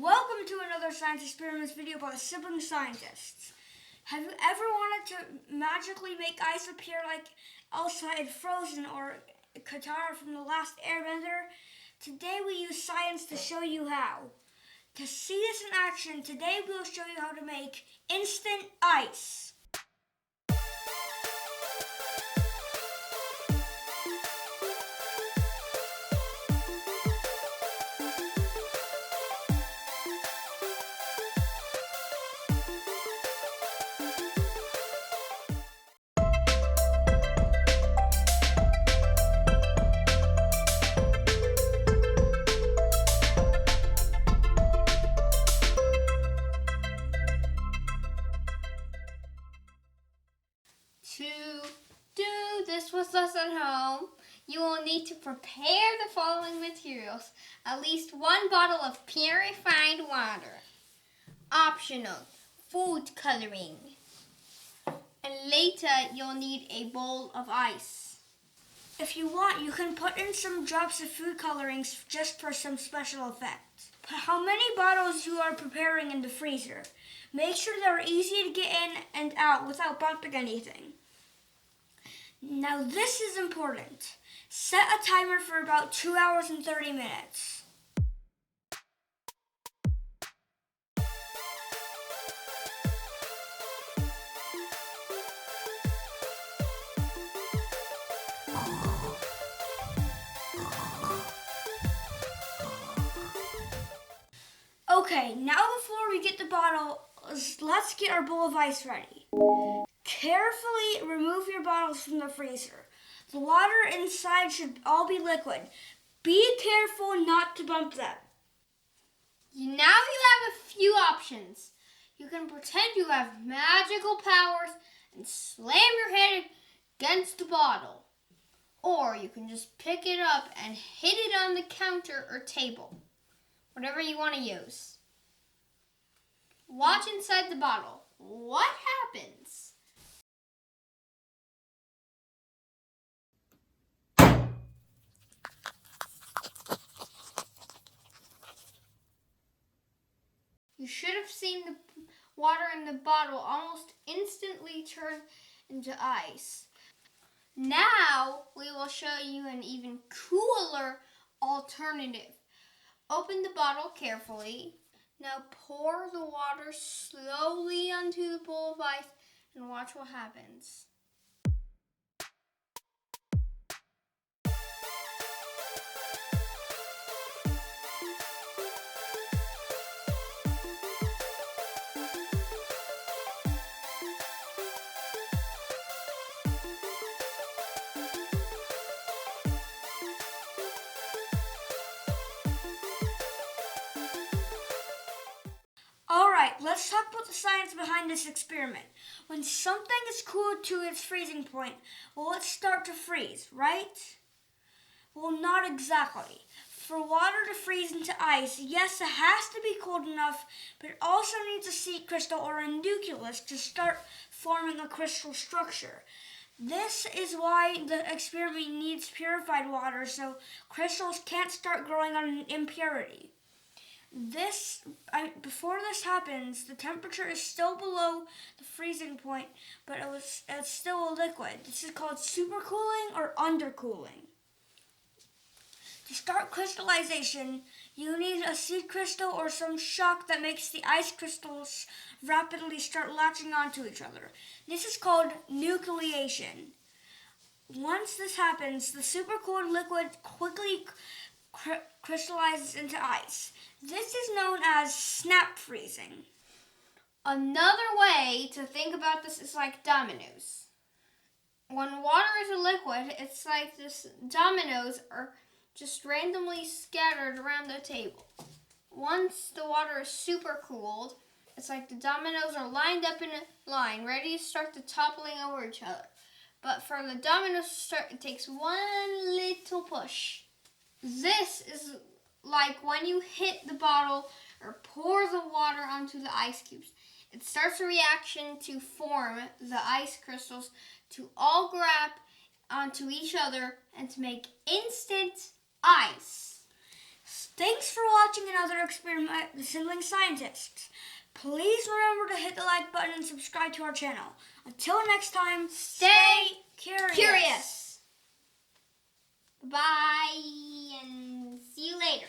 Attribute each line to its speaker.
Speaker 1: Welcome to another science experiments video by the Sibling Scientists. Have you ever wanted to magically make ice appear like Elsa in Frozen or Katara from The Last Airbender? Today we use science to show you how. To see this in action, today we'll show you how to make instant ice.
Speaker 2: To do this with us at home, you will need to prepare the following materials. At least one bottle of purified water. Optional, food coloring. And later, you'll need a bowl of ice.
Speaker 1: If you want, you can put in some drops of food colorings just for some special effect. Put how many bottles you are preparing in the freezer. Make sure they're easy to get in and out without bumping anything. Now this is important. Set a timer for about 2 hours and 30 minutes. Okay, now before we get the bottle, let's get our bowl of ice ready. Carefully remove your bottles from the freezer. The water inside should all be liquid. Be careful not to bump them.
Speaker 2: Now you have a few options. You can pretend you have magical powers and slam your head against the bottle. Or you can just pick it up and hit it on the counter or table. Whatever you want to use. Watch inside the bottle. What happens? You should have seen the water in the bottle almost instantly turn into ice. Now we will show you an even cooler alternative. Open the bottle carefully. Now pour the water slowly onto the bowl of ice and watch what happens.
Speaker 1: Alright, let's talk about the science behind this experiment. When something is cooled to its freezing point, will it start to freeze, right? Well, not exactly. For water to freeze into ice, yes, it has to be cold enough, but it also needs a seed crystal or a nucleus to start forming a crystal structure. This is why the experiment needs purified water, so crystals can't start growing on an impurity. Before this happens, the temperature is still below the freezing point, but it's still a liquid. This is called supercooling or undercooling. To start crystallization, you need a seed crystal or some shock that makes the ice crystals rapidly start latching onto each other. This is called nucleation. Once this happens, the supercooled liquid quickly crystallizes into ice. This is known as snap freezing.
Speaker 2: Another way to think about this is like dominoes. When water is a liquid, it's like this dominoes are just randomly scattered around the table. Once the water is super cooled, it's like the dominoes are lined up in a line, ready to start to toppling over each other. But for the dominoes to start, it takes one little push. This is like when you hit the bottle or pour the water onto the ice cubes. It starts a reaction to form the ice crystals to all grab onto each other and to make instant ice.
Speaker 1: Thanks for watching another experiment with the Sibling Scientists. Please remember to hit the like button and subscribe to our channel. Until next time, stay curious.
Speaker 2: Bye, and see you later.